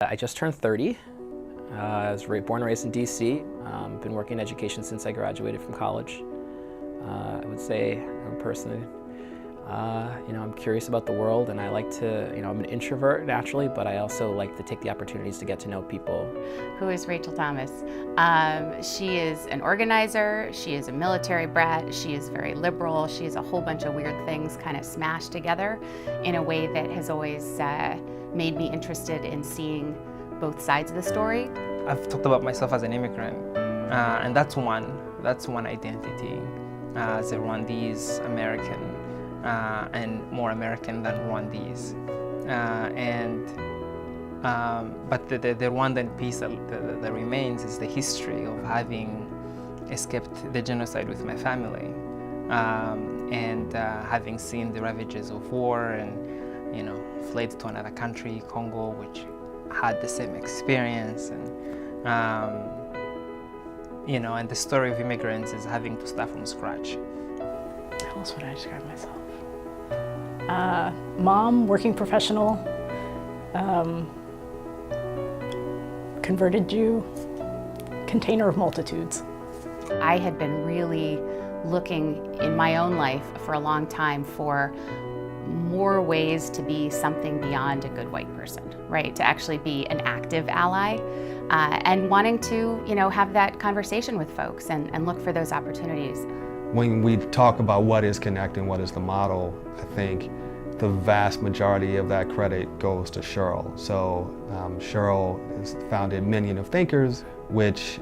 I just turned 30. I was born and raised in DC. Been working in education since I graduated from college. I would say personally, I'm curious about the world, and I like to, I'm an introvert naturally, but I also like to take the opportunities to get to know people. Who is Rachel Thomas? She is an organizer, she is a military brat, she is very liberal, she is a whole bunch of weird things kind of smashed together in a way that has always made me interested in seeing both sides of the story. I've talked about myself as an immigrant, and that's one identity, as a Rwandese American, and more American than Rwandese. But the Rwandan piece that remains is the history of having escaped the genocide with my family, and having seen the ravages of war, and fled to another country, Congo, which had the same experience, and the story of immigrants is having to start from scratch. How else would I describe myself? Mom, working professional, converted Jew, container of multitudes. I had been really looking in my own life for a long time for more ways to be something beyond a good white person, right? To actually be an active ally, and wanting to, have that conversation with folks and look for those opportunities. When we talk about what is Connect and what is the model, I think the vast majority of that credit goes to Sheryl. So Sheryl has founded Minion of Thinkers, which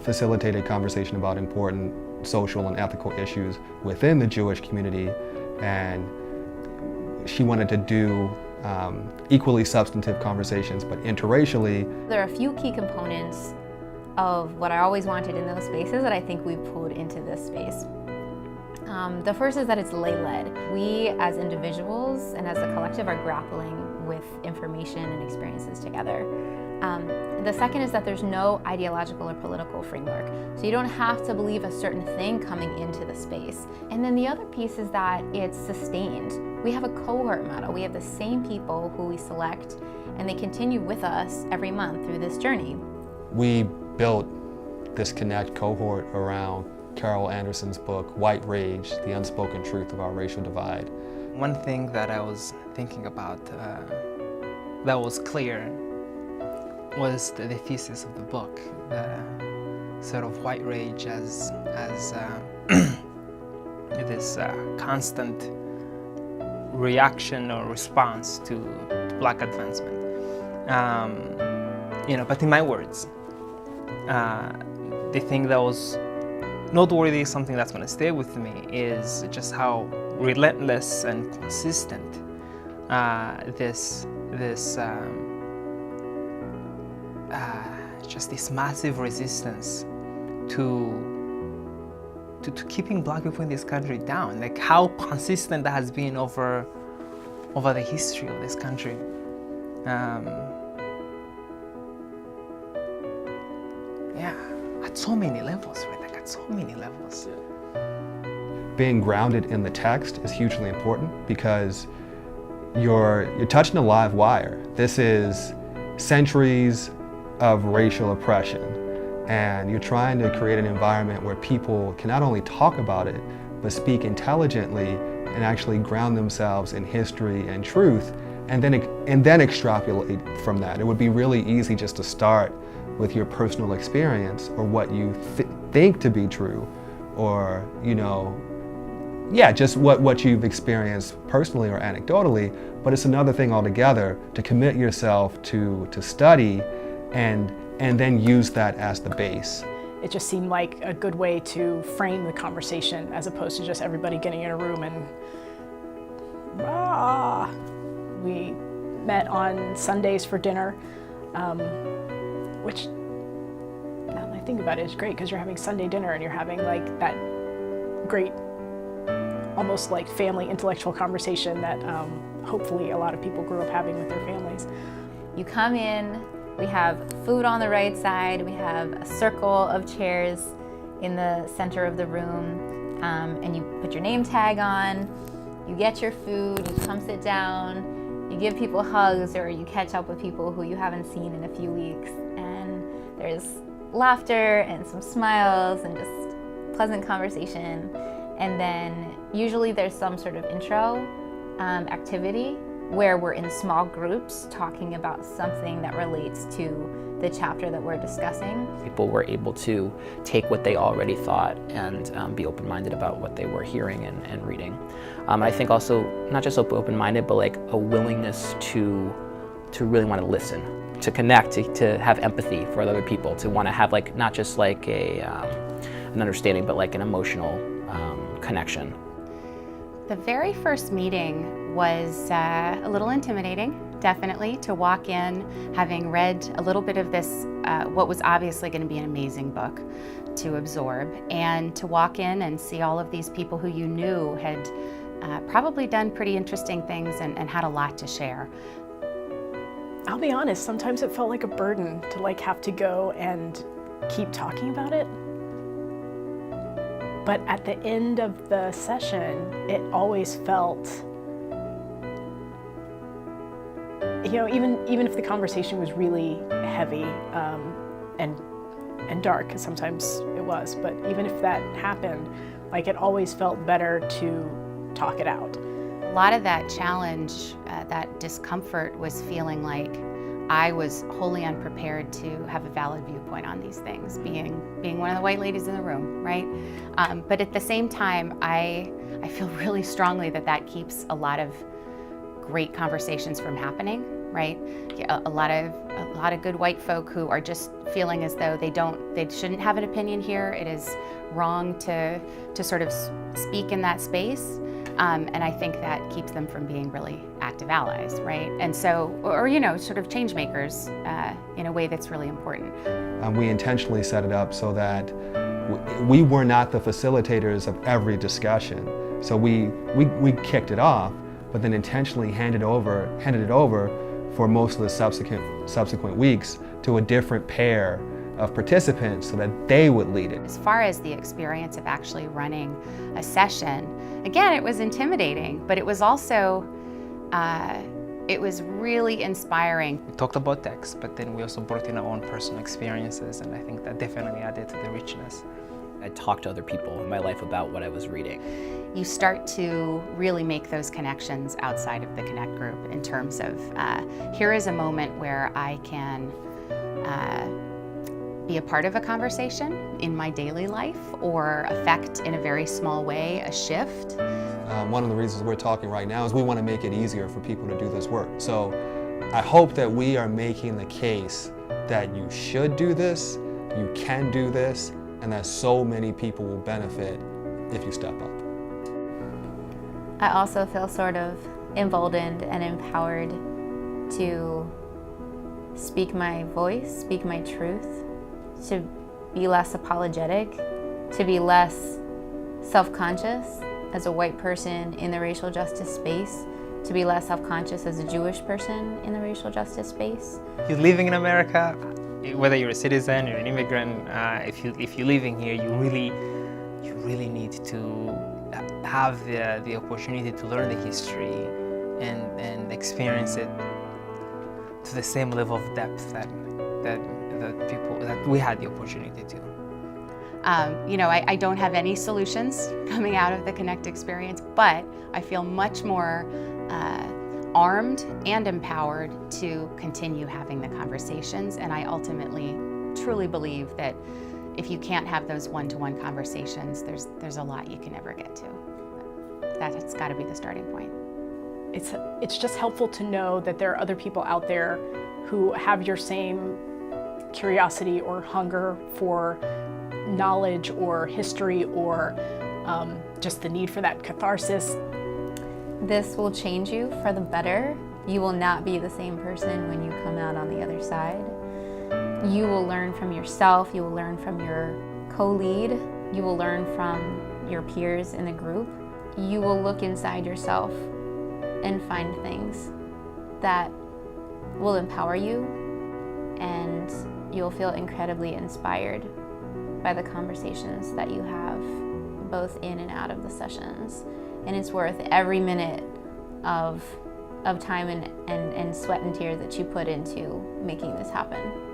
facilitated conversation about important social and ethical issues within the Jewish community, and she wanted to do equally substantive conversations, but interracially. There are a few key components of what I always wanted in those spaces that I think we pulled into this space. The first is that it's lay-led. We as individuals and as a collective are grappling with information and experiences together. The second is that there's no ideological or political framework. So you don't have to believe a certain thing coming into the space. And then the other piece is that it's sustained. We have a cohort model. We have the same people who we select, and they continue with us every month through this journey. We built this Connect cohort around Carol Anderson's book, White Rage, The Unspoken Truth of Our Racial Divide. One thing that I was thinking about that was clear was the thesis of the book, the sort of white rage as this constant reaction or response to Black advancement. But in my words, the thing that was noteworthy, something that's going to stay with me, is just how relentless and consistent just this massive resistance to keeping Black people in this country down. Like how consistent that has been over the history of this country. At so many levels, right? Like at so many levels. Being grounded in the text is hugely important because you're touching a live wire. This is centuries of racial oppression, and you're trying to create an environment where people can not only talk about it, but speak intelligently and actually ground themselves in history and truth, and then extrapolate from that. It would be really easy just to start with your personal experience or what you think to be true, or just what you've experienced personally or anecdotally. But it's another thing altogether to commit yourself to study and then use that as the base. It just seemed like a good way to frame the conversation as opposed to just everybody getting in a room and We met on Sundays for dinner, which, now that I think about it, is great because you're having Sunday dinner and you're having like that great, almost like family intellectual conversation that hopefully a lot of people grew up having with their families. You come in, we have food on the right side, we have a circle of chairs in the center of the room, and you put your name tag on, you get your food, you come sit down, you give people hugs or you catch up with people who you haven't seen in a few weeks, and there's laughter and some smiles and just pleasant conversation. And then usually there's some sort of intro activity where we're in small groups talking about something that relates to the chapter that we're discussing. People were able to take what they already thought and be open-minded about what they were hearing and reading. And I think also not just open-minded, but like a willingness to really want to listen, to connect, to have empathy for other people, to want to have like not just like an understanding, but like an emotional connection. The very first meeting was a little intimidating, definitely, to walk in having read a little bit of this, what was obviously going to be an amazing book to absorb, and to walk in and see all of these people who you knew had probably done pretty interesting things and had a lot to share. I'll be honest, sometimes it felt like a burden to like have to go and keep talking about it. But at the end of the session, it always felt, you know, even if the conversation was really heavy and dark, because sometimes it was, but even if that happened, like it always felt better to talk it out. A lot of that challenge, that discomfort, was feeling like I was wholly unprepared to have a valid viewpoint on these things, being one of the white ladies in the room, right? But at the same time, I feel really strongly that that keeps a lot of great conversations from happening, right? A lot of good white folk who are just feeling as though they shouldn't have an opinion here. It is wrong to sort of speak in that space. And I think that keeps them from being really active allies, right? And so, or you know, sort of change makers in a way that's really important. We intentionally set it up so that we were not the facilitators of every discussion. So we kicked it off, but then intentionally handed it over for most of the subsequent weeks to a different pair of participants so that they would lead it. As far as the experience of actually running a session, again, it was intimidating, but it was also, it was really inspiring. We talked about text, but then we also brought in our own personal experiences, and I think that definitely added to the richness. I talked to other people in my life about what I was reading. You start to really make those connections outside of the Connect group in terms of, here is a moment where I can be a part of a conversation in my daily life or affect in a very small way a shift. One of the reasons we're talking right now is we want to make it easier for people to do this work. So I hope that we are making the case that you should do this, you can do this, and that so many people will benefit if you step up. I also feel sort of emboldened and empowered to speak my voice, speak my truth, to be less apologetic, to be less self-conscious as a white person in the racial justice space, to be less self-conscious as a Jewish person in the racial justice space. If you're living in America, whether you're a citizen or an immigrant, if you're living here, you really need to have the opportunity to learn the history and experience it to the same level of depth that we had the opportunity to. You know, I don't have any solutions coming out of the Connect experience, but I feel much more armed and empowered to continue having the conversations, and I ultimately truly believe that if you can't have those one-to-one conversations, there's a lot you can never get to. That's got to be the starting point. It's just helpful to know that there are other people out there who have your same curiosity or hunger for knowledge or history or just the need for that catharsis. This will change you for the better. You will not be the same person when you come out on the other side. You will learn from yourself, you will learn from your co-lead, you will learn from your peers in the group. You will look inside yourself and find things that will empower you, and you'll feel incredibly inspired by the conversations that you have both in and out of the sessions. And it's worth every minute of of time and sweat and tears that you put into making this happen.